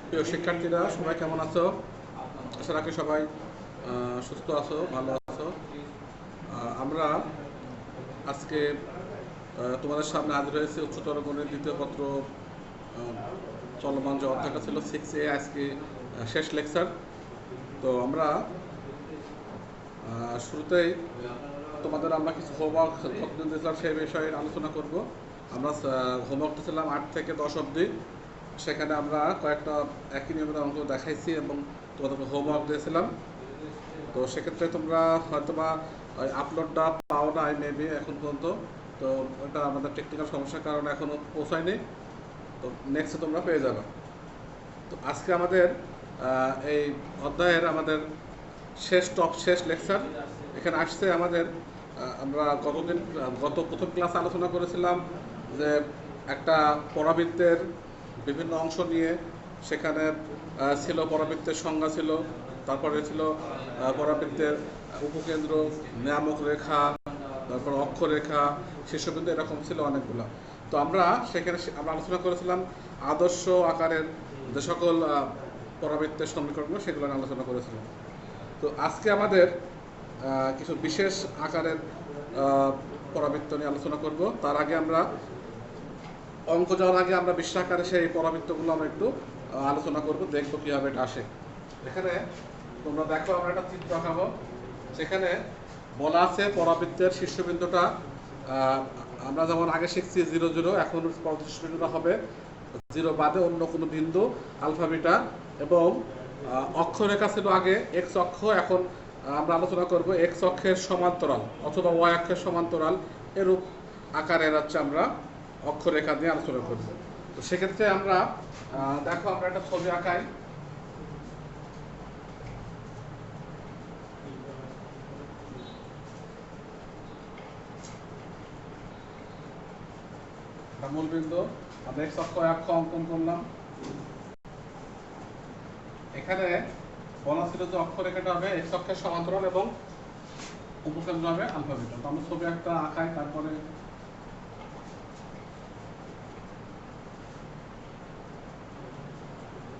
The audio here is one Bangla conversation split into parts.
প্রিয় শিক্ষার্থীরা, সবাই কেমন আছো? আশা রাখি সবাই সুস্থ আছো, ভালো আছো। আমরা আজকে তোমাদের সামনে হাজির হয়েছি উচ্চতর গণিত দ্বিতীয় পত্র চলমান যে অধ্যায়টা ছিল 6A, আজকে শেষ লেকচার। তো আমরা শুরুতেই তোমাদের আমরা কিছু হোমওয়ার্ক দিয়েছিলাম, সেই বিষয়ে আলোচনা করব। আমরা হোমওয়ার্কটা ছিলাম 8 থেকে 10 অবধি। সেখানে আমরা কয়েকটা একই নিয়মের অঙ্ক দেখাইছি এবং তোমাদেরকে হোমওয়ার্ক দিয়েছিলাম। তো সেক্ষেত্রে তোমরা হয়তোবা আপলোডটা পাও নাই মেবি এখন পর্যন্ত। তো ওটা আমাদের টেকনিক্যাল সমস্যার কারণে এখনও পৌঁছায়নি। তো নেক্সটে তোমরা পেয়ে যাবে। তো আজকে আমাদের এই অধ্যায়ের আমাদের শেষ লেকচার এখানে আসছে আমাদের। আমরা গত প্রথম ক্লাসে আলোচনা করেছিলাম যে একটা পরাবৃত্তের বিভিন্ন অংশ নিয়ে সেখানে ছিল পরাবৃত্তের সংজ্ঞা ছিল, তারপরে ছিল পরাবৃত্তের উপকেন্দ্র, নিয়ামক রেখা, তারপর অক্ষরেখা, শীর্ষবিন্দু, এরকম ছিল অনেকগুলো। তো আমরা সেখানে আলোচনা করেছিলাম আদর্শ আকারের যে সকল পরাবৃত্তের সমীকরণগুলো, সেগুলো নিয়ে আলোচনা করেছিলাম। তো আজকে আমাদের কিছু বিশেষ আকারের পরাবৃত্ত নিয়ে আলোচনা করব। তার আগে আমরা অঙ্ক যাওয়ার আগে আমরা বিশেষ আকারে সেই পরাবৃত্তগুলো আমরা একটু আলোচনা করব, দেখবো কীভাবে এটা আসে। এখানে তোমরা দেখো, আমরা একটা চিত্র আঁকাবো। সেখানে বলা আছে পরাবৃত্তের শীর্ষবিন্দুটা আমরা যেমন আগে শিখছি 0 0, এখন শীর্ষবিন্দুটা হবে 0 বাদে অন্য কোনো বিন্দু আলফা বিটা, এবং অক্ষরেখা ছিল আগে এক্স অক্ষ। এখন আমরা আলোচনা করব এক্স অক্ষের সমান্তরাল অথবা ওয়াই অক্ষের সমান্তরাল এরূপ আকারের হচ্ছে আমরা অক্ষরেখা দিয়ে আলোচনা করব। তো সেক্ষেত্রে আমরা দেখো, আমরা একটা ছবি আঁকাই। মূল বিন্দু আমরা এক্স অক্ষ অঙ্কন করলাম। এখানে বলা ছিল যে অক্ষরেখাটা হবে এক্স অক্ষের সমান্তরাল এবং উপকেন্দ্র হবে আলফা বিটা। তো আমরা ছবি একটা আঁকাই। তারপরে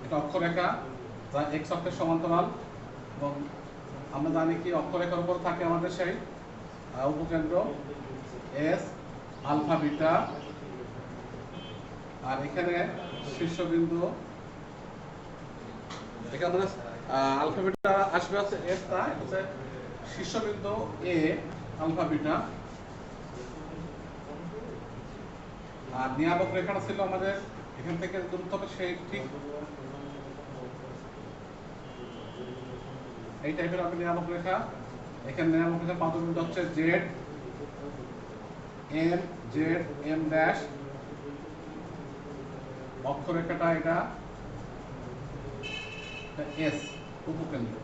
এটা অক্ষরেখা যা এক্স অক্ষের সমান্তরাল, এবং আমরা জানি কি অক্ষরেখার উপর থাকে আমাদের সেই উপকেন্দ্র এস আলফা বিটা, আর এখানে শীর্ষবিন্দু এখানে আলফা বিটা আসবে হচ্ছে এস, তা হচ্ছে শীর্ষবিন্দু এ আলফা বিটা। আর নিয়ামক রেখাটা ছিল আমাদের এখান থেকে দূরত্ব হবে সেই ঠিক এই টাইপের হবে নিয়ামক রেখা। এখানে নিয়ামক রেখার পাদবিন্দু হচ্ছে জেড এম ড্যাশ, অক্ষরেখাটা এটা এস উপকেন্দ্র।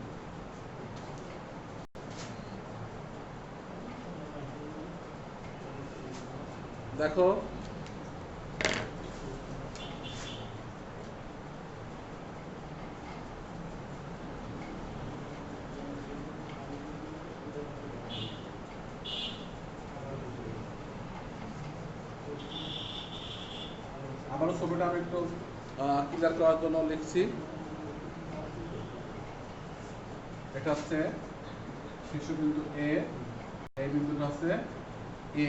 দেখো আবারও ছবিটা আমি একটু ক্লিয়ার করার জন্য লিখছি। এটা হচ্ছে শীর্ষবিন্দু এ, এই বিন্দুটা হচ্ছে এ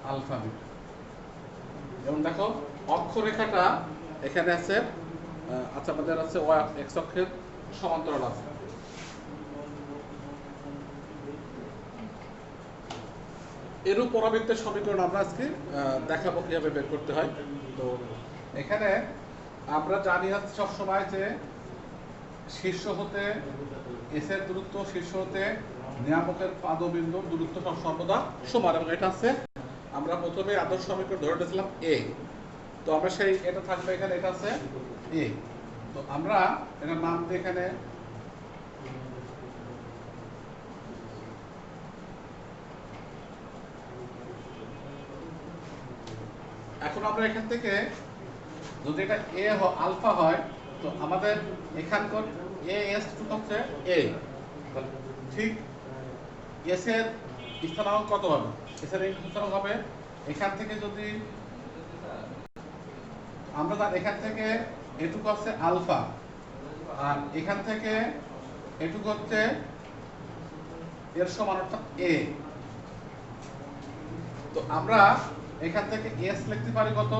আলফা বিটা। এবং দেখো অক্ষরেখাটা এখানে আছে, আচ্ছা আমাদের আছে এক্স অক্ষের সমান্তরাল আছে। এরূপ পরাবৃত্তের সমীকরণ আমরা আজকে দেখাবো কিভাবে বের করতে হয়। তো এখানে আমরা জানি সবসময় যে শীর্ষ হতে এস এর দূরত্ব, শীর্ষ হতে নিয়ামকের পাদবিন্দুর দূরত্ব সর্বদা সমান, এবং এটা আছে আমরা প্রথমে আদর্শ সমীকরণ ধরে নিয়েছিলাম এ। তো আমরা সেই এটা থাকবে এখানে, এটা আছে এ। তো আমরা এটার নাম দিয়ে এখানে এখন আমরা এখান থেকে যদি এটা এ আলফা হয়, তো আমাদের এখানকার এ এস হচ্ছে এ, ঠিক এস এর স্থানাঙ্ক কত হবে? এস এর স্থানাঙ্ক হবে এখান থেকে যদি আমরা এখান থেকে এটুকু হচ্ছে আলফা, আর এখান থেকে এটুকু হচ্ছে এর সমান অর্থাৎ এ। তো আমরা এখান থেকে এস লিখতে পারি কত,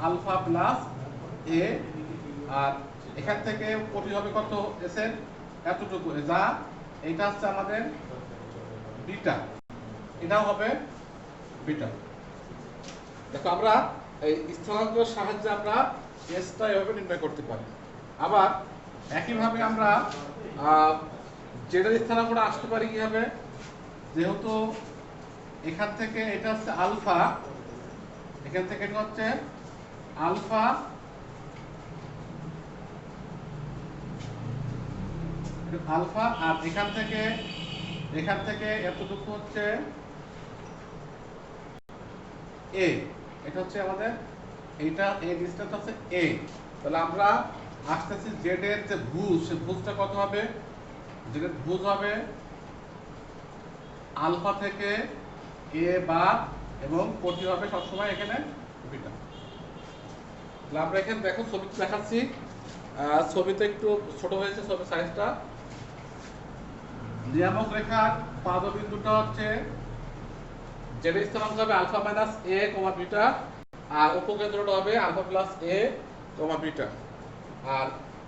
আলফা প্লাস এ, আর এখান থেকে কোটি হবে কত এস এর এতটুকু, যা এটা হচ্ছে আমাদের বিটা, এটাও হবে বিটা। দেখো আমরা এই স্থলাঙ্কের সাহায্যে আমরা এসটা এভাবে নির্ণয় করতে পারি। আবার একইভাবে আমরা জেডের স্থানাঙ্কটা আসতে পারি কিভাবে, যেহেতু এখান থেকে এটা হচ্ছে আলফা, এখান থেকে এটা হচ্ছে আলফা, আলফা, আর এখান থেকে এতটুকু হচ্ছে এ, এটা হচ্ছে আমাদের এইটা, এই ডিসটেন্স হচ্ছে এ। তাহলে আমরা আসতেছি জেড এর যে ভুজ, সে ভুজটা কত হবে, জেড এর ভুজ হবে আলফা থেকে এ বাদ এবং কোটি হবে সবসময় এখানে বিটা। তাহলে আমরা এখানে দেখো ছবিতে দেখাচ্ছি, ছবিতে একটু ছোট হয়েছে ছবির সাইজটা। নিয়ামক রেখার পাদবিন্দুটা হচ্ছে জেড স্থানাঙ্ক হবে আলফা মাইনাস এ কমা বিটা, আর উপকেন্দ্রটা হবে আলফা প্লাস এ কমা বিটা, আর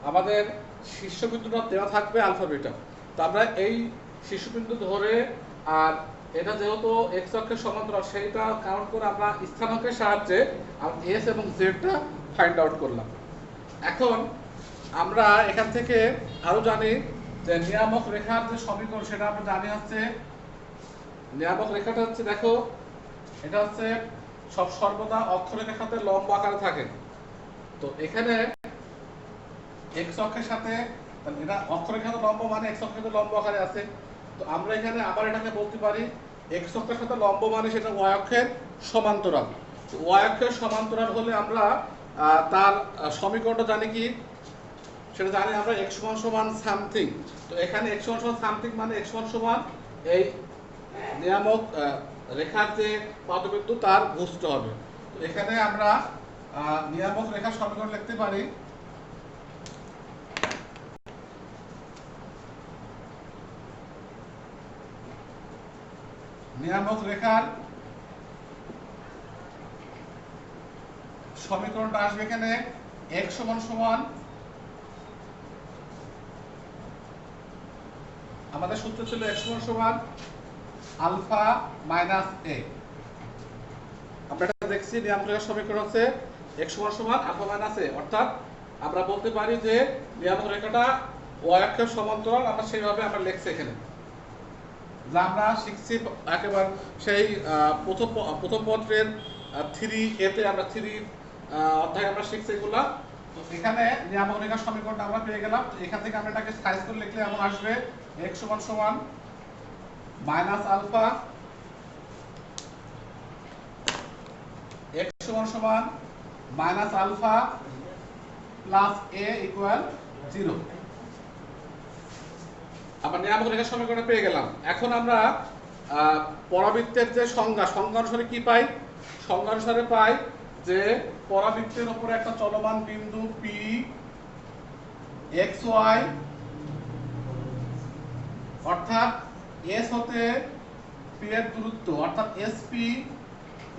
আমাদের শীর্ষবিন্দুটা দেওয়া থাকবে আলফা বিটা। তো আমরা এই শীর্ষবিন্দু ধরে, আর এটা যেহেতু এক্স অক্ষের সমান্তরাল, সেইটা কাউন্ট করে আমরা স্থানাঙ্কের সাহায্যে এস এবং জেডটা ফাইন্ড আউট করলাম। এখন আমরা এখান থেকে আরো জানি যে নিয়ামক রেখার যে সমীকরণ, সেটা আমরা জানি হচ্ছে, নিয়ামক রেখাটা হচ্ছে, দেখো এটা হচ্ছে সর্বদা অক্ষরেখার সাথে লম্ব আকারে থাকে। তো এখানে এক্স অক্ষের সাথে, এটা অক্ষরেখার লম্ব মানে এক্স অক্ষের লম্ব আকারে আছে। তো আমরা এখানে আবার এটাকে বলতে পারি এক্স অক্ষের সাথে লম্ব মানে সেটা ওয়াই অক্ষের সমান্তরাল। তো ওয়াই অক্ষের সমান্তরাল হলে আমরা তার সমীকরণটা জানি কি, সেটা জানি আমরা x সমান সামথিং। তো এখানে x সমান সামথিং মানে x সমান এই নিয়ামক রেখার যে পাদবিন্দু তার ভুজটা হবে। তো এখানে আমরা নিয়ামক রেখার সমীকরণ লিখতে পারি, নিয়ামক রেখার সমীকরণটা আসবে এখানে x সমান আমাদের সূত্র ছিল x সমান আলফা মাইনাস এ। আমরা এটা দেখছি নিয়ামক রেখার সমীকরণ হচ্ছে x সমান আলফা মাইনাস এ, অর্থাৎ আমরা বলতে পারি যে নিয়ামক রেখাটা y অক্ষের সমান্তরাল, আমরা সেইভাবে আমরা লিখছি এখানে, যা আমরা শিখছি একেবারে সেই প্রথম পত্রের 3A তে, আমরা 3 অধ্যায় আমরা শিখছি এগুলা। তো এখানে নিয়ামক রেখার সমীকরণটা আমরা পেয়ে গেলাম। এখান থেকে আমরা এটাকে সাইজ করে লিখলে এমন আসবে x সমান মাইনাস আলফা, x সমান minus alpha plus a equal 0। আমরা নিয়ামক রেখার সমীকরণ পেয়ে গেলাম। এখন আমরা পরাবৃত্তের যে সংজ্ঞা অনুসারে কি পাই, সংজ্ঞা অনুসারে পাই যে পরাবৃত্তের উপরে একটা চলমান বিন্দু p xy, অর্থাৎ s হতে p এর দূরত্ব, অর্থাৎ sp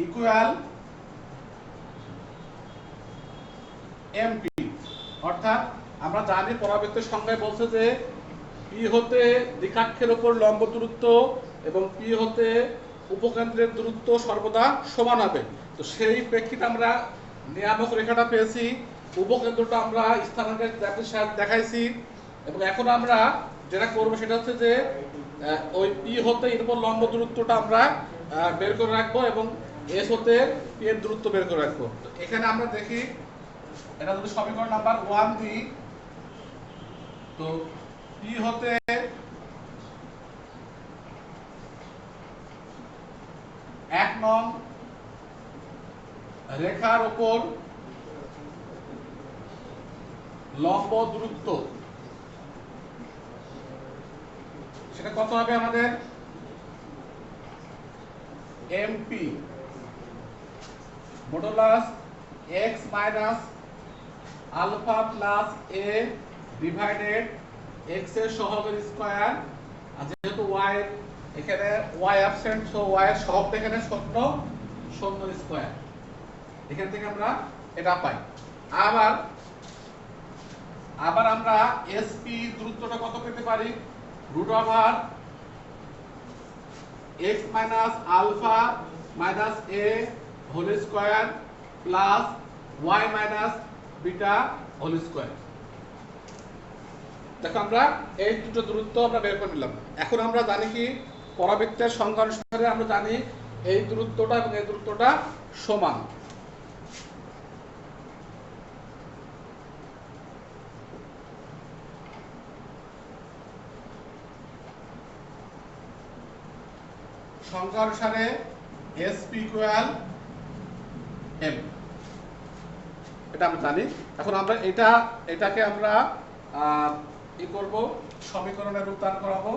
ইকুয়াল mp। অর্থাৎ আমরা জানি পরাবৃত্তের সংজ্ঞায় বলছে যে p হতে দ্বিকাক্ষের উপর লম্ব দূরত্ব এবং p হতে উপকেন্দ্রের দূরত্ব সর্বদা সমান হবে। তো সেই প্রেক্ষিতে আমরা নিয়ামক রেখাটা পেয়েছি, উপকেন্দ্রটা আমরা স্থানাঙ্কের দেখাইছি, এবং এখন আমরা যেটা করবো সেটা হচ্ছে যে ওই p হতে এর উপর লম্ব দূরত্বটা আমরা বের করে রাখবো এবং s হতে p এর দূরত্ব বের করে রাখবো। তো এখানে আমরা দেখি, এটা যদি সমীকরণ নাম্বার 1 দিই, তো p হতে এক নং রেখার উপর লম্ব দূরত্ব, সেটা কত হবে আমাদের mp। Modulus x minus alpha plus A divided X এর সহগের স্কয়ার, আর যেহেতু ওয়াই এখানে ওয়াই অ্যাবসেন্ট, সো ওয়াই এর সহগটা এখানে শূন্য, শূন্য স্কয়ার, এখান থেকে আমরা এটা পাই। আবার আবার আমরা এসপি দূরত্বটা কত পেতে পারি, root over x minus alpha minus a whole square plus y minus beta whole square. দেখো আমরা এই দুটো দূরত্ব আমরা বের করে নিলাম। এখন আমরা জানি কি পরাবৃত্তের সংখ্যা অনুসারে আমরা জানি এই দূরত্বটা এবং এই দূরত্বটা সমান। সংখ্যা অনুসারে SP ইকুয়াল M, এটা আমরা জানি। এখন আমরা এটাকে আমরা কি করব, সমীকরণে রূপান্তর করাবো।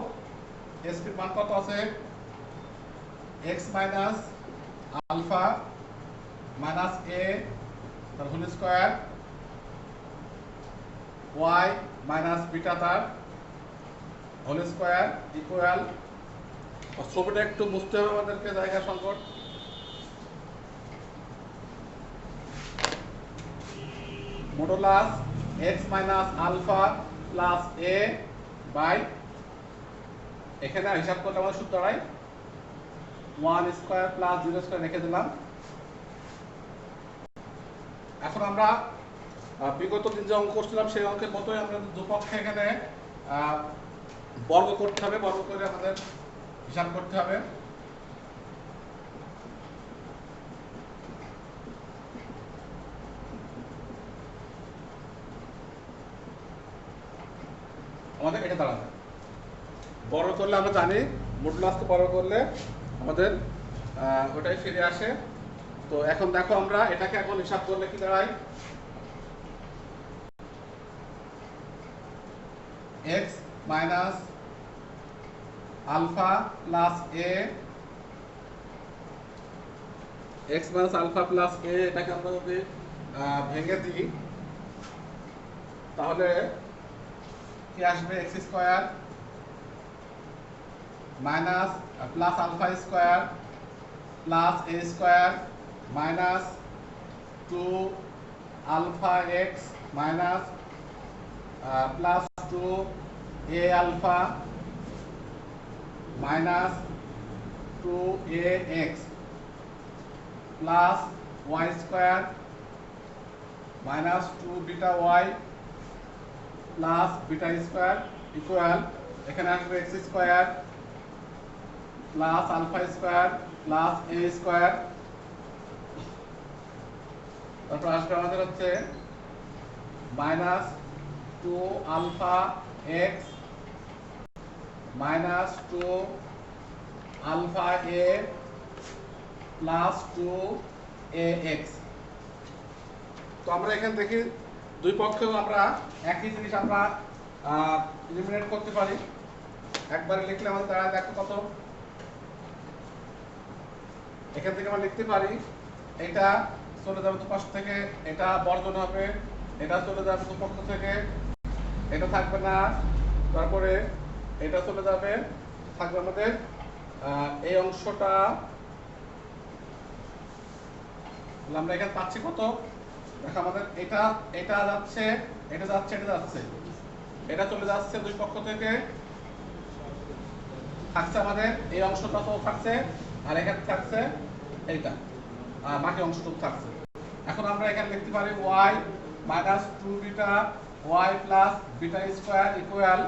SP এর মান কত আছে, x minus alpha minus a তার whole square, y minus beta তার হোল স্কয়ার ইকুয়াল, ছবিটা একটু বুঝতে হবে আমাদেরকে, জায়গা সংকট। Modulus x minus alpha plus a by, এখানে হিসাব করলে আমাদের সূত্র হয় 1 স্কয়ার প্লাস 0 স্কয়ার রেখে দিলাম। এখন আমরা বিগত দিন যে অঙ্ক করছিলাম সেই অঙ্কের মতোই আমরা দুপক্ষে এখানে বর্গ করতে হবে, বর্গ করে আমাদের হিসাব করতে হবে। আমাদের এটা দাঁড়াবে, বড় করলে আমরা জানি মডুলাসকে বড় করলে আমাদের ওটাই ফিরে আসে। তো এখন দেখো আমরা এটাকে এখন হিসাব করলে কি দাঁড়ায়, x minus alpha plus a, x minus alpha plus a, এটাকে আমরা যদি ভেঙে দিই তাহলে কি আসবে, x square minus plus alpha square plus a square minus 2 alpha x minus plus 2 a alpha minus 2ax plus y square minus 2 beta y plus beta square equal, এখানে আসবে x square plus alpha square plus a square, তারপর আসবে আমাদের হচ্ছে minus 2 alpha x minus 2 alpha a plus 2ax। তো আমরা এখান থেকে দুই পক্ষেও আমরা একই জিনিস আমরা এলিমিনেট করতে পারি। একবারে লিখলে আমাদের দাঁড়ায়, দেখো কত, এখান থেকে আমরা লিখতে পারি এটা চলে যাবে দুপাশ থেকে, এটা বর্জন হবে, এটা চলে যাবে দুপক্ষ থেকে, এটা থাকবে না, তারপরে এটা চলে যাবে, থাকবে আমাদের এই অংশটা। আমরা এখানে পাচ্ছি কত, দেখো আমাদের এটা এটা যাচ্ছে, এটা যাচ্ছে, এটা যাচ্ছে, এটা চলে যাচ্ছে দুই পক্ষ থেকে, থাকছে আমাদের এই অংশটা তো থাকছে, আর এখানে থাকছে এইটা, আর বাকি অংশটুকু থাকছে। এখন আমরা এখানে লিখতে পারি y minus 2 beta y plus beta square equal,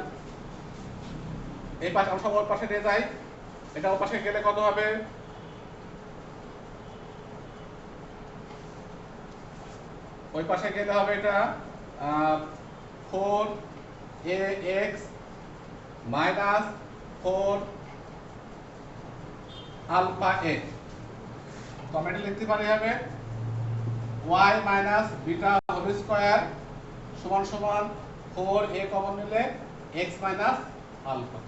এই পাশে আমরা সব ওর পাশে নিয়ে যাই, এটা ওর পাশে গেলে কত হবে, ওই পাশে গেলে হবে এটা 4ax মাইনাস 4 আলফা a। তো আমরা এটা লিখতে পারি হবে y minus beta whole square সমান সমান 4a কমন নিলে x মাইনাস আলফা।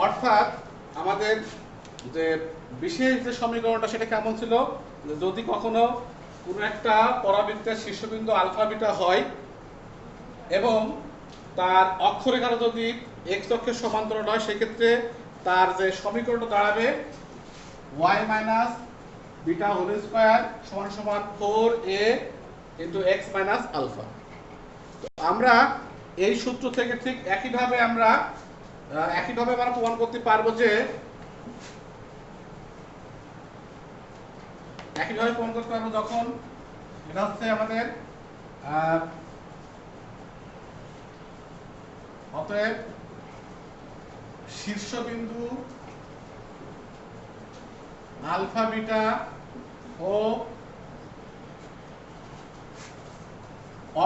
অর্থাৎ আমাদের যে বিশেষ যে সমীকরণটা সেটা কেমন ছিল, যদি কখনো কোনো একটা পরাবৃত্তের শীর্ষবিন্দু আলফা বিটা হয় এবং তার অক্ষরেখাটা যদি এক্স অক্ষের সমান্তরাল হয়, সেক্ষেত্রে তার যে সমীকরণটা দাঁড়াবে y minus beta whole square সমান সমান 4a into x minus alpha. আমরা এই সূত্র থেকে ঠিক একইভাবে আমরা প্রমাণ করতে পারবো যে যখন এটা হচ্ছে আমাদের অতএব শীর্ষবিন্দু আলফা বিটা ও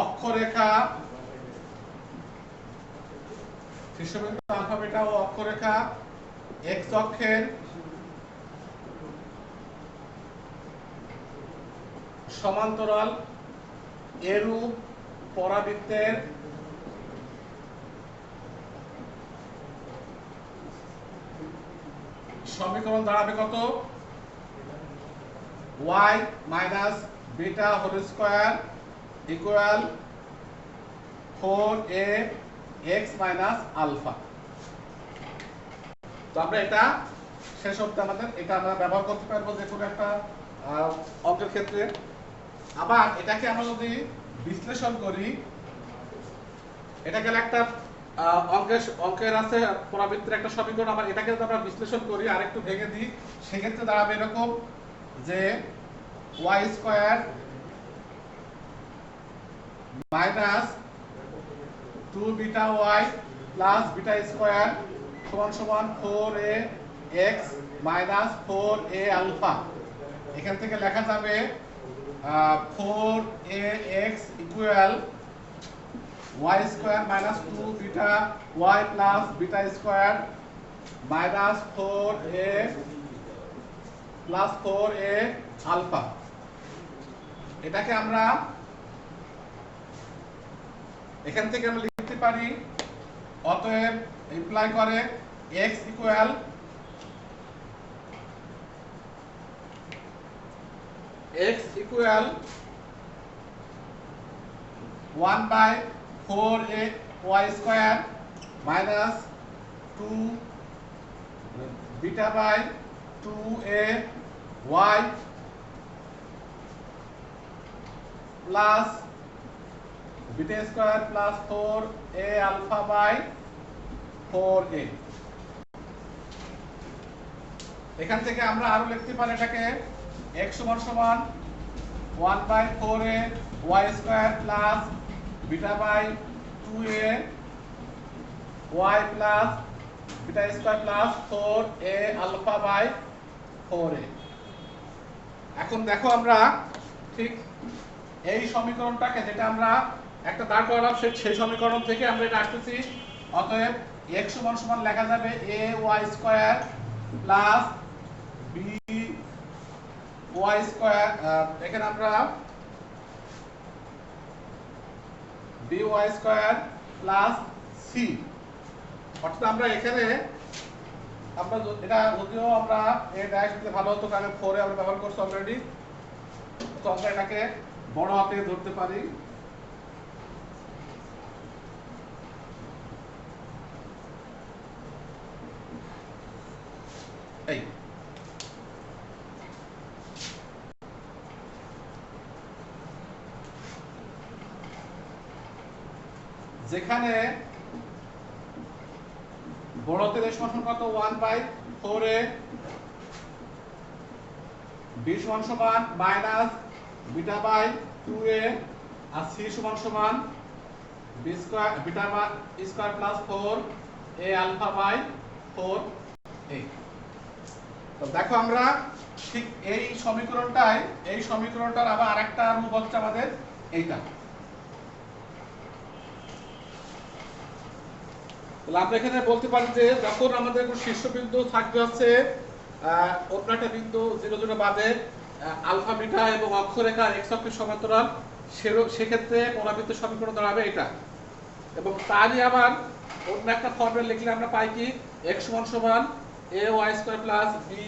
অক্ষরেখা শীর্ষবিন্দু আলফা বিটা ও অক্ষরেখা এক্স অক্ষের সমান্তরাল এরূপ পরাবৃত্তের সমীকরণ দাঁড়াবে কত? y minus beta whole square equal 4a x minus alpha. তো আমরা এটা শেষ অবধি এটা আমরা ব্যবহার করতে পারবো যে কোনো একটা অঙ্কের ক্ষেত্রে। আবার এটাকে আমরা যদি বিশ্লেষণ করি, এটা গেলে একটা অঙ্কের আছে পরাবৃত্তের একটা সমীকরণ, আবার এটাকে যদি আমরা বিশ্লেষণ করি আর একটু ভেঙে দিই, সেক্ষেত্রে দাঁড়াবে এরকম যে y square minus 2 beta y plus beta square সমান সমান 4a x minus 4a alpha. এখান থেকে লেখা যাবে 4ax equal y square minus 2 beta y plus beta square minus 4a plus 4a alpha. এটাকে আমরা এখান থেকে আমরা লিখতে পারি অতএব ইমপ্লাই করে x equal one by 4a y square minus 2 beta by 2a y plus beta square plus 4a alpha by 4a। এখান থেকে আমরা আরো লিখতে পারি এটাকে x সমান সমান 1 by 4a y square plus beta by 2a y plus beta square plus 4a alpha by 4a। এখন দেখো আমরা ঠিক এই সমীকরণটাকে, যেটা আমরা একটা দাঁড় করালাম, সেই সমীকরণ থেকে আমরা এটা আসতেছি। অতএব x সমান সমান লেখা যাবে a y square plus b y square, এখানে আমরা by square plus c। অর্থাৎ আমরা এখানে এটা যদিও আমরা এ ড্যাশ দিতে ভালো হতো, কারণ 4 এ আমরা ব্যবহার করছি অলরেডি, তো আমরা এটাকে বড় হাতে ধরতে পারি। এই যেখানে বড়তে সমান কত 1 বাই 4a, b সমান সমান মাইনাস বিটা বাই 2a, আর c সমান সমান b square beta by square plus 4a alpha by 4a। তো দেখো আমরা ঠিক এই সমীকরণটার আবার আরেকটা রূপ হচ্ছে আমাদের এইটা। তাহলে আমরা এখানে বলতে পারি যে যখন আমাদের কোনো শীর্ষবিন্দু থাকবে হচ্ছে অন্য একটা বিন্দু 0 0 বাদে আলফা বিটা এবং অক্ষরেখা x অক্ষের সমান্তরাল, সেক্ষেত্রে পরাবৃত্তের সমীকরণ দাঁড়াবে এটা। এবং তারই আবার অন্য একটা ফর্মে লিখলে আমরা পাই কি x সমান সমান A Y square plus B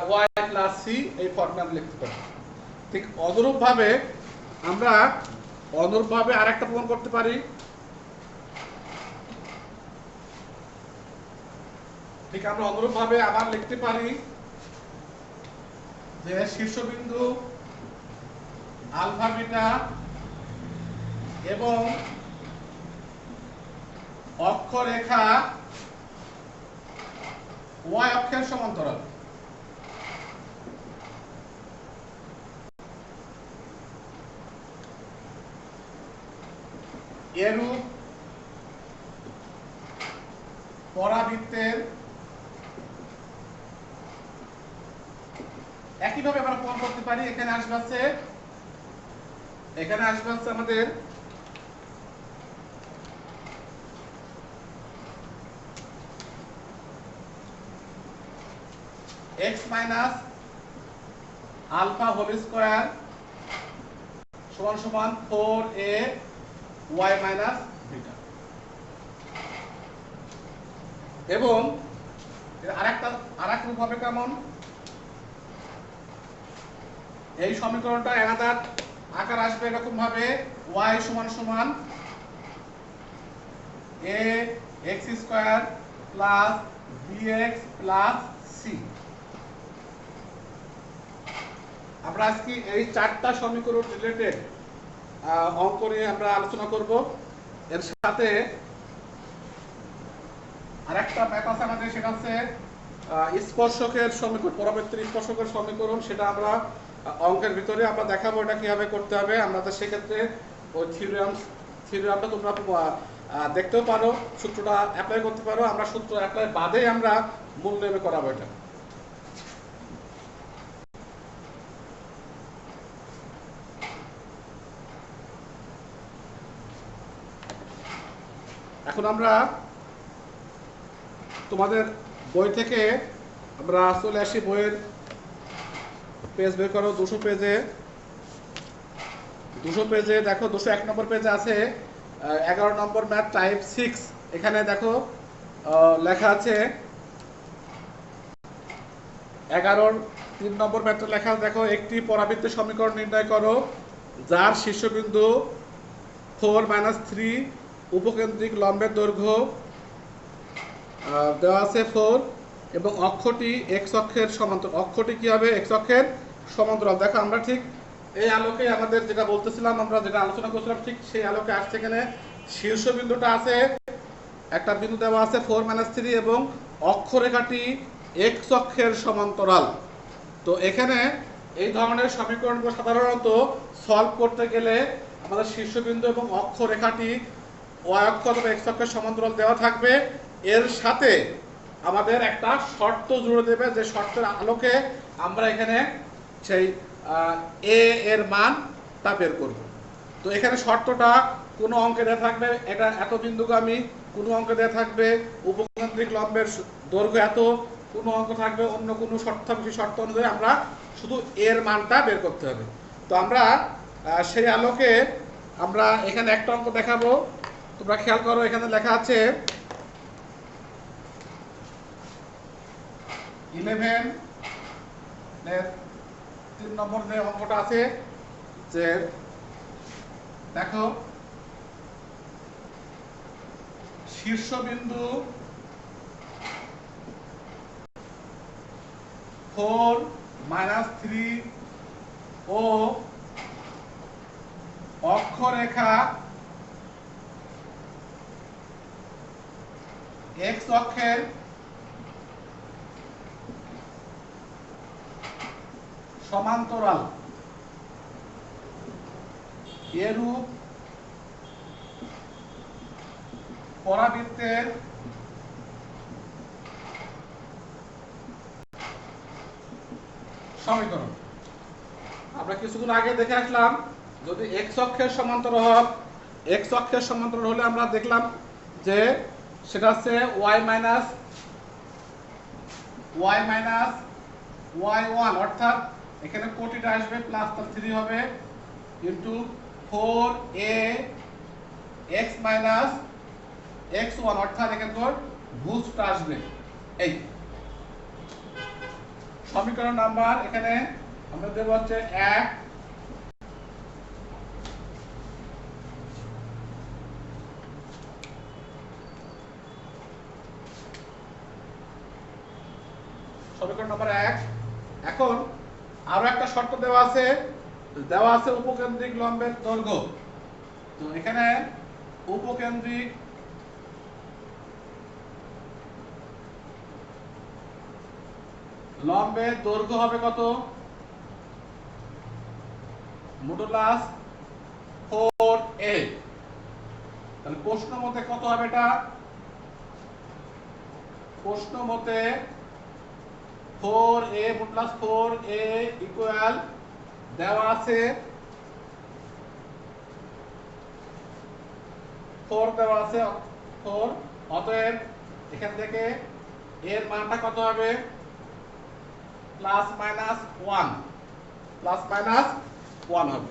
Y plus C এই ফর্মে আমি লিখতে পারি। ঠিক অনুরূপভাবে আমরা আরেকটা প্রমাণ করতে পারি। ঠিক আমরা অনুরূপভাবে আবার লিখতে পারি যে শীর্ষবিন্দু আলফা বিটা এবং অক্ষরেখা ওয়াই অক্ষের সমান্তরাল। এরূপ পরাবৃত্তের একইভাবে আমরা প্রমাণ করতে পারি। এখানে আসবে আমাদের x minus alpha whole square সমান সমান 4a y মাইনাস বিটা। এবং আরেকটা রূপ হবে কেমন, এই সমীকরণটা একাধার আকার আসবে এরকম ভাবে y সমান সমান a x square plus bx plus c। আমরা আজকে এই চারটা সমীকরণ রিলেটেড অঙ্ক নিয়ে আমরা আলোচনা করব। এর সাথে আরেকটা ম্যাথ আছে আমাদের, সেটা হচ্ছে স্পর্শকের সমীকরণ, পরাবৃত্তের স্পর্শকের সমীকরণ। সেটা আমরা অঙ্কের ভিতরে আমরা দেখাবো এটা কিভাবে করতে হবে। আমরা তো সেক্ষেত্রে ওই থিওরামটা তোমরা দেখতেও পারো, সূত্রটা অ্যাপ্লাই করতে পারো। আমরা সূত্র অ্যাপ্লাই বাদে আমরা মূল নিয়মে করাবো এটা। এখন আমরা তোমাদের বই থেকে আমরা চলে আসি, বইয়ের পেজ বের করো। 200 পেজে দেখো 201 নম্বর পেজে আছে 11 নম্বর ম্যাথ টাইপ 6। এখানে দেখো লেখা আছে 3 নম্বর ম্যাথটা লেখা দেখো, একটি পরাবৃত্তের সমীকরণ নির্ণয় করো যার শীর্ষবিন্দু 4-3 উপকেন্দ্রিক লম্বের দৈর্ঘ্য দেওয়া আছে 4 এবং অক্ষটি x অক্ষের সমান্তরাল। অক্ষটি কি হবে? x অক্ষের সমান্তরাল। দেখো আমরা ঠিক এই আলোকে আমাদের যেটা বলতেছিলাম, আমরা যেটা আলোচনা করছিলাম, ঠিক সেই আলোকে আসছে। এখানে শীর্ষবিন্দুটা আছে, একটা বিন্দু দেওয়া আছে 4-3 এবং অক্ষরেখাটি x অক্ষের সমান্তরাল। তো এখানে এই ধরনের সমীকরণগুলো সাধারণত সলভ করতে গেলে আমাদের শীর্ষবিন্দু এবং অক্ষরেখাটি y অক্ষ অথবা x অক্ষের সমান্তরাল দেওয়া থাকবে। এর সাথে আমাদের একটা শর্ত জুড়ে দেবে, যে শর্তের আলোকে আমরা এখানে সেই a এর মানটা বের করব। তো এখানে শর্তটা কোনো অঙ্কে দেওয়া থাকবে, এটা এত বিন্দুগামী, কোনো অঙ্কে দেওয়া থাকবে উপকেন্দ্রিক লম্বের দৈর্ঘ্য এত, কোনো অঙ্ক থাকবে অন্য কোনো শর্ত থাকবে। সেই শর্ত অনুযায়ী আমরা শুধু এর মানটা বের করতে হবে। তো আমরা সেই আলোকে আমরা এখানে একটা অঙ্ক দেখাবো। তোমরা খেয়াল করো, এখানে লেখা আছে 11 3 নম্বর যে অঙ্কটা আছে, যে দেখো শীর্ষবিন্দু 4-3 ও অক্ষরেখা x অক্ষের সমান্তরাল। এরূপ পরাবৃত্তের সমীকরণ। আমরা কিছুক্ষণ আগে দেখে আসলাম, যদি x অক্ষের সমান্তরাল হলে আমরা দেখলাম যে সেটা হচ্ছে y মাইনাস y1, অর্থাৎ এখানে কোটিটা আসবে প্লাস 3 হবে into 4a x minus x1, অর্থাৎ এখানে তোর ভুজটা আসবে। এই সমীকরণ নাম্বার এখানে আমরা দেব হচ্ছে 1, সমীকরণ নাম্বার 1। এখন আরো একটা শর্ত দেওয়া আছে উপকেন্দ্রিক লম্বের দৈর্ঘ্য। তো এখানে উপকেন্দ্রিক লম্বের দৈর্ঘ্য হবে কত? Modulus 4a। তাহলে প্রশ্ন মতে কত হবে এটা? প্রশ্ন মতে 4a মডুলাস 4a ইকুয়াল দেওয়া আছে 4 দেওয়া আছে 4। অতএব এখান থেকে এর মানটা কত হবে? প্লাস মাইনাস 1 হবে।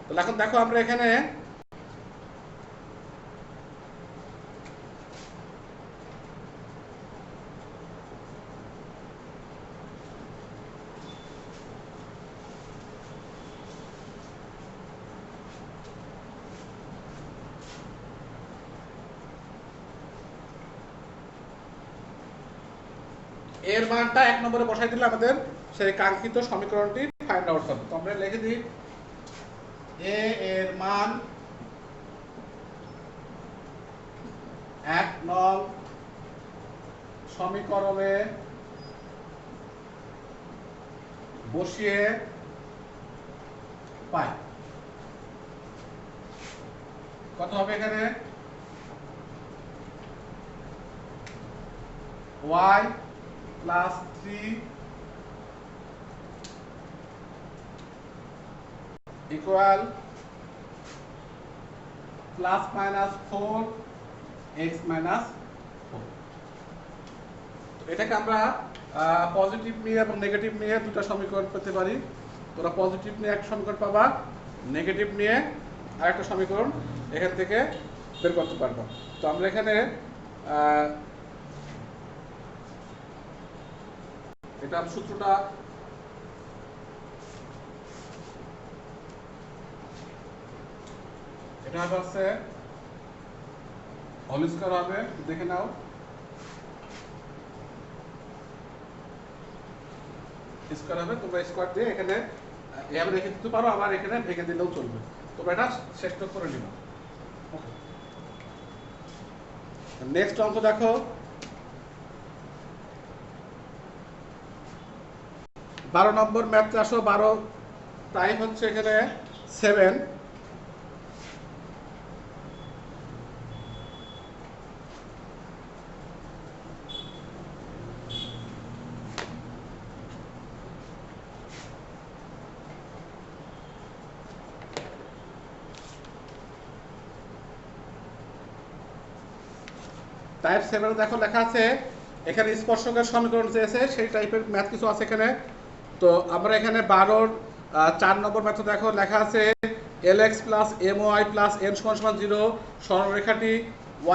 তাহলে এখন দেখো আমরা এখানে এর মানটা 1 নম্বরে বসাই দিলে আমাদের সেই কাঙ্ক্ষিত সমীকরণটি ফাইন্ড আউট হবে। তো আমরা লিখে দিই a এর মান 1 নং সমীকরণে বসিয়ে পাই। কত হবে এখানে? y plus 3 equal plus minus 4 x minus 4। এটাকে আমরা পজিটিভ নিয়ে এবং নেগেটিভ নিয়ে দুটো সমীকরণ পেতে পারি। তোরা পজিটিভ নিয়ে একটা সমীকরণ পাবা, নেগেটিভ নিয়ে আরেকটা সমীকরণ এখান থেকে বের করতে পারবা। তো আমরা এখানে এটা সূত্রটা এটা হচ্ছে হোল স্কয়ার হবে, দেখে নাও। স্কয়ার হবে, তোমরা স্কয়ার দিয়ে এখানে এভাবে রেখে দিতে পারো, আবার এখানে ভেঙে দিলেও চলবে। তোমরা এটা শেষ করে নিবা। নেক্সট অঙ্ক দেখো, 12 নম্বর ম্যাথে আসো। 12 টাইম হচ্ছে এখানে 7। টাইপ 7 দেখো লেখা আছে এখানে স্পর্শকের সমীকরণ চেয়েছে, সেই টাইপের ম্যাথ কিছু আছে এখানে। তো আমরা এখানে 12 4 নম্বর ম্যাথে দেখো লেখা আছে lx plus my plus n সমান সমান 0, সরলরেখাটি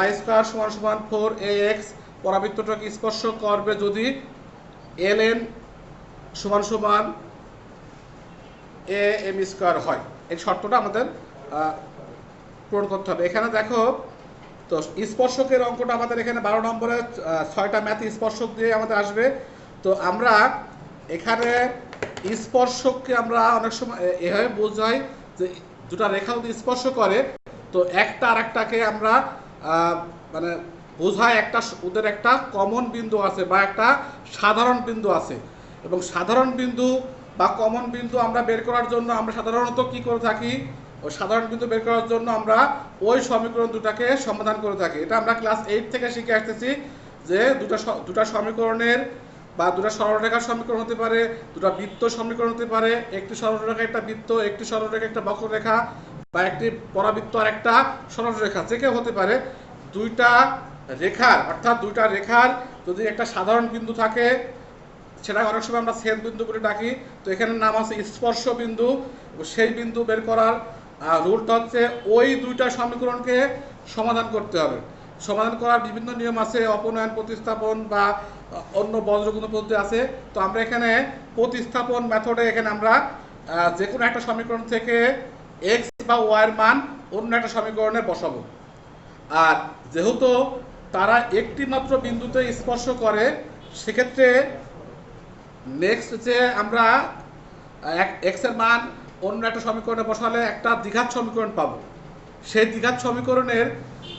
y স্কয়ার সমান সমান 4ax পরাবৃত্তটাকে স্পর্শ করবে যদি ln সমান সমান am স্কয়ার হয়। এই শর্তটা আমাদের পূরণ করতে হবে। এখানে দেখো তো স্পর্শকের অঙ্কটা আমাদের এখানে 12 নম্বরে 6টা ম্যাথ স্পর্শক দিয়ে আমাদের আসবে। তো আমরা এখানে স্পর্শককে আমরা অনেক সময় এভাবে বোঝাই যে দুটো রেখা যদি স্পর্শ করে তো একটা আরেকটাকে আমরা মানে বোঝায় একটা ওদের একটা কমন বিন্দু আছে বা একটা সাধারণ বিন্দু আছে, এবং সাধারণ বিন্দু বা কমন বিন্দু আমরা বের করার জন্য আমরা সাধারণত কি করে থাকি? ওই সাধারণ বিন্দু বের করার জন্য আমরা ওই সমীকরণ দুটাকে সমাধান করে থাকি। এটা আমরা ক্লাস 8 থেকে শিখে আসতেছি যে দুটা সমীকরণের বা দুটা সরলরেখার সমীকরণ হতে পারে, দুটা বৃত্ত সমীকরণ হতে পারে, একটি সরলরেখা একটা বৃত্ত, একটি সরলরেখা একটা বক্ররেখা, বা একটি পরাবৃত্ত আর একটা সরলরেখা, যে কেউ হতে পারে। দুইটা রেখার অর্থাৎ দুইটা রেখার যদি একটা সাধারণ বিন্দু থাকে সেটা অনেক সময় আমরা ছেদ বিন্দু বলে ডাকি। তো এখানে নাম আছে স্পর্শ বিন্দু। সেই বিন্দু বের করার রুলটা হচ্ছে ওই দুইটা সমীকরণকে সমাধান করতে হবে। সমাধান করার বিভিন্ন নিয়ম আছে, অপনয়ন, প্রতিস্থাপন বা অন্য বজ্রগুণ পদ্ধতি আছে। তো আমরা এখানে প্রতিস্থাপন মেথডে এখানে আমরা যে কোনো একটা সমীকরণ থেকে এক্স বা ওয়াইয়ের মান অন্য একটা সমীকরণে বসাবো। আর যেহেতু তারা একটি মাত্র বিন্দুতে স্পর্শ করে, সেক্ষেত্রে নেক্সট যে আমরা এক্স এর মান অন্য একটা সমীকরণে বসালে একটা দ্বিঘাত সমীকরণ পাবো। সেই দ্বিঘাত সমীকরণের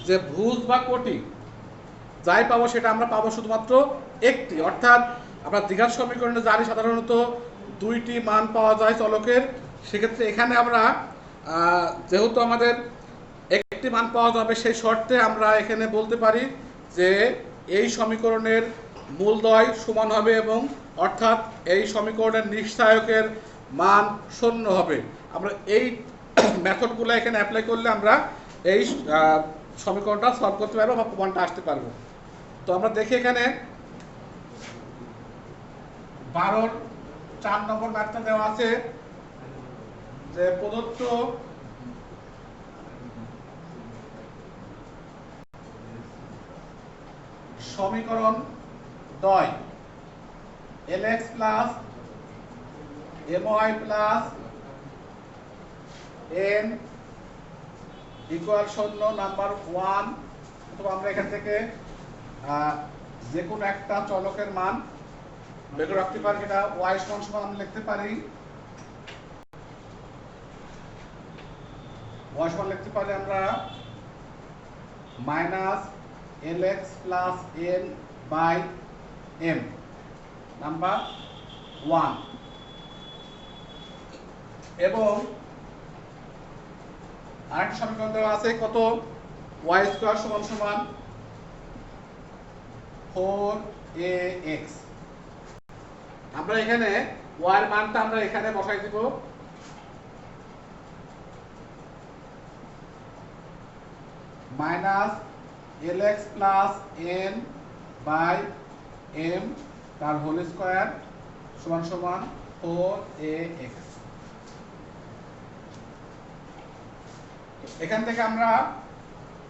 যে ভুজ বা কোটি যাই পাবো সেটা আমরা পাবো শুধুমাত্র একটি। অর্থাৎ আমরা দ্বিঘাত সমীকরণে জানি সাধারণত দুইটি মান পাওয়া যায় চলকের। সেক্ষেত্রে এখানে আমরা যেহেতু আমাদের একটি মান পাওয়া যাবে, সেই শর্তে আমরা এখানে বলতে পারি যে এই সমীকরণের মূলদ্বয় সমান হবে এবং অর্থাৎ এই সমীকরণের নিশ্চায়কের মান শূন্য হবে। আমরা এই মেথডগুলো এখানে অ্যাপ্লাই করলে আমরা এই সমীকরণটা সলভ করতে পারবো বা প্রমাণটা আসতে পারবো। তো আমরা দেখি এখানে 12 4 নম্বর ম্যাথটা দেওয়া আছে যে প্রদত্ত সমীকরণ দ্বয় lx plus my plus n equal 0 number 1। তো আমরা এখান থেকে যে কোনো একটা চলকের মান বের করে রাখতে পারি। এটা y সমান সমান আমরা লিখতে পারি, y সমান লিখতে পারি আমরা minus lx plus n by m number 1 এবং আরেকটা সমীকরণ দেওয়া আছে কত, y স্কয়ার সমান সমান 4ax। আমরা এখানে y এর মানটা আমরা এখানে বসাই দিব, minus lx plus n by m তার হোল স্কয়ার সমান সমান 4ax। এখান থেকে আমরা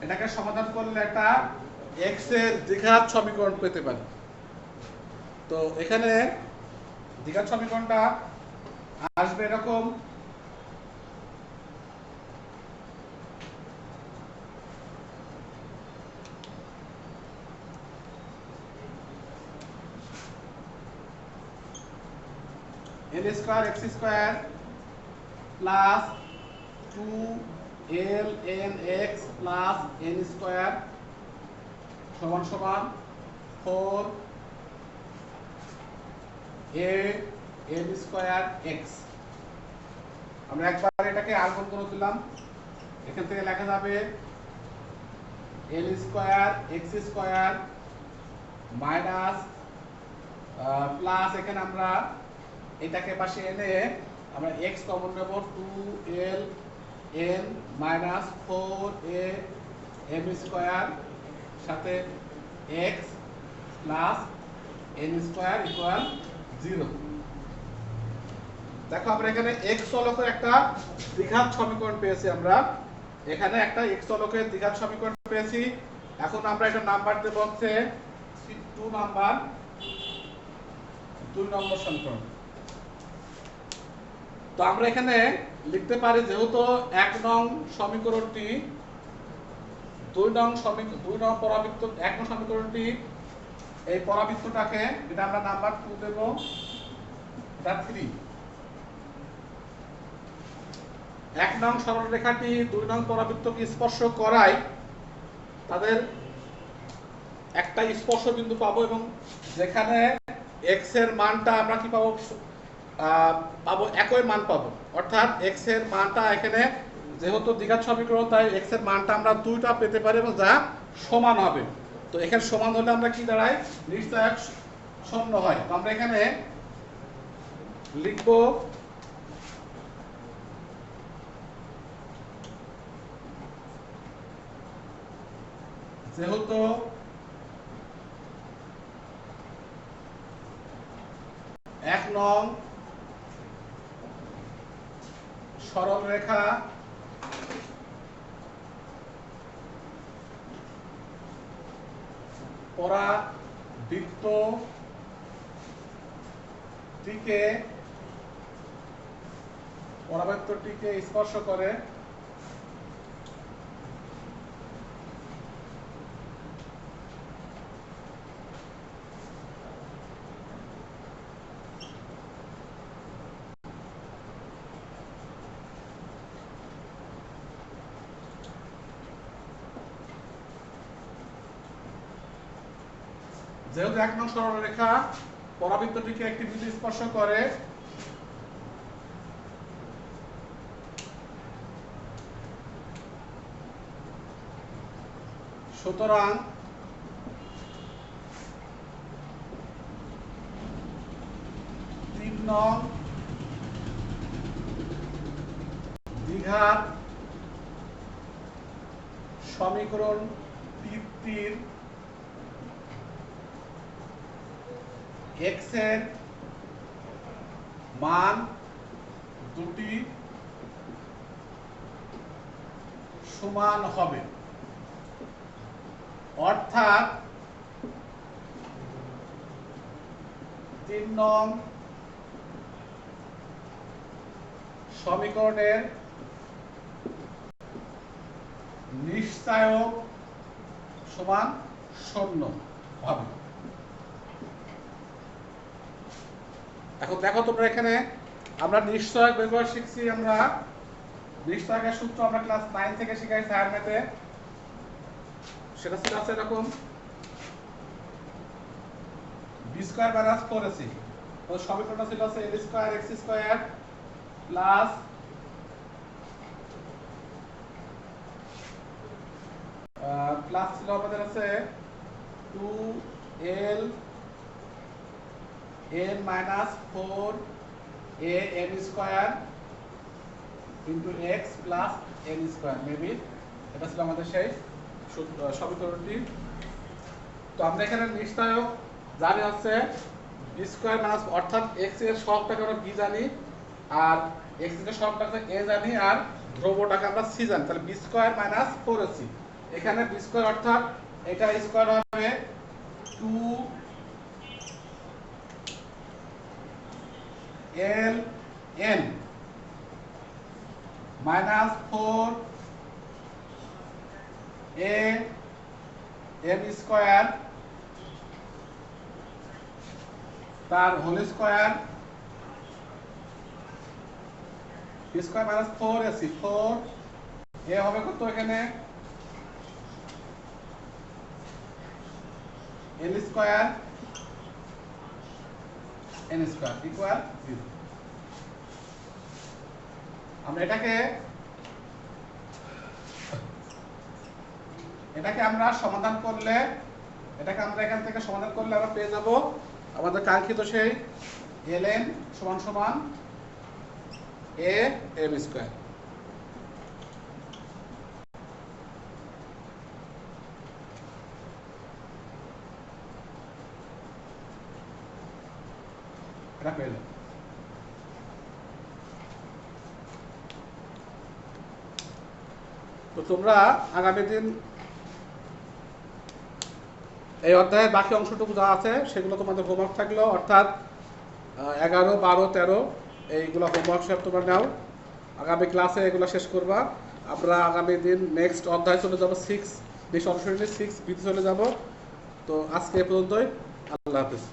এটাকে সমাধান করলে একটা x এর দ্বিঘাত সমীকরণ পেতে পারি। তো এখানে দ্বিঘাত সমীকরণটা আসবে এরকম, n square x square plus 2ln x plus n square সমান সমান 4a n স্কয়ার x। আমরা একবার এটাকে আলফা করে দিলাম, এখান থেকে লেখা যাবে l square x square minus plus এখানে আমরা এটাকে পাশে এনে আমরা x কমন নেব, 2l n minus 4a m square সাথে x plus n square equal 0। দেখো আমরা এখানে x চলকের একটা দ্বিঘাত সমীকরণ পেয়েছি। আমরা এখানে একটা x চলকের দ্বিঘাত সমীকরণ পেয়েছি। এখন আমরা এটা নাম্বার দেব হচ্ছে 2 নম্বর সমীকরণ। তো আমরা এখানে লিখতে পারি যেহেতু 1 নং সমীকরণটি 2 নং পরাবৃত্ত 1 নং সমীকরণটি এই পরাবৃত্তটাকে এটা আমরা নাম্বার 2 দেব, এটা 3। 1 নং সরলরেখাটি 2 নং পরাবৃত্তকে স্পর্শ করায় তাদের একটা স্পর্শ বিন্দু পাবো এবং যেখানে x এর মানটা আমরা কি পাবো, পাবো একই মান পাবো। অর্থাৎ x এর মানটা এখানে যেহেতু দ্বিঘাত সমীকরণ তাই x এর মানটা আমরা দুইটা পেতে পারি এবং যা সমান হবে। তো এখানে সমান হলে আমরা কি দাঁড়াই, নিশ্চয়ক শূন্য হয়। তো আমরা এখানে লিখব যেহেতু এক নং সরল রেখা পরাবৃত্তটিকে স্পর্শ করে যেহেতু 1 নং সরলরেখা পরাবৃত্তটিকে একটি বিন্দু স্পর্শ করে, সুতরাং 3 নং দ্বিঘাত সমীকরণটির x এর মান দুটি সমান হবে, অর্থাৎ 3 নং সমীকরণের নিশ্চায়ক সমান 0 হবে। এখন দেখো তোমরা এখানে আমরা নিশ্চয়ক বের করা শিখছি। আমরা নিশ্চয়কের সূত্র আমরা ক্লাস 9 থেকে শিখাই স্যার ম্যাথে। সেটা ছিল আছে এরকম b স্কয়ার মাইনাস 4ac, তো সমীকরণটা ছিল আছে l square x square plus ছিল আমাদের আছে 2l n minus 4 a n square into x plus n square, maybe এটা ছিল আমাদের সেই সমীকরণটি। তো আমরা এখানে নিশ্চয়ক জানি হচ্ছে b স্কয়ার মাইনাস, অর্থাৎ x এর সহগটাকে আমরা b জানি, আর x এর সহগটাকে a জানি, আর ধ্রুবটাকে আমরা c জানি। তাহলে b স্কয়ার মাইনাস 4ac, এখানে b স্কয়ার অর্থাৎ এটা স্কয়ার হবে 2l n minus 4 a m square তার whole square square minus 4ac, 4 a হবে কত এখানে l square n square equal 0। আমরা এটাকে আমরা সমাধান করলে, আমরা এখান থেকে সমাধান করলে আমরা পেয়ে যাব আমাদের কাঙ্ক্ষিত সেই ln সমান সমান a m স্কয়ার। এটা পেয়ে যাব। তো তোমরা আগামী দিন এই অধ্যায়ের বাকি অংশটুকু যা আছে সেগুলো তোমাদের হোমওয়ার্ক থাকলো, অর্থাৎ 11, 12, 13 এইগুলো হোমওয়ার্ক সব তোমরা নাও। আগামী ক্লাসে এগুলো শেষ করবা। আমরা আগামী দিন নেক্সট অধ্যায় চলে যাব 6, সরাসরি 6 বিতে চলে যাব। তো আজকে এ পর্যন্তই। আল্লাহ হাফেজ।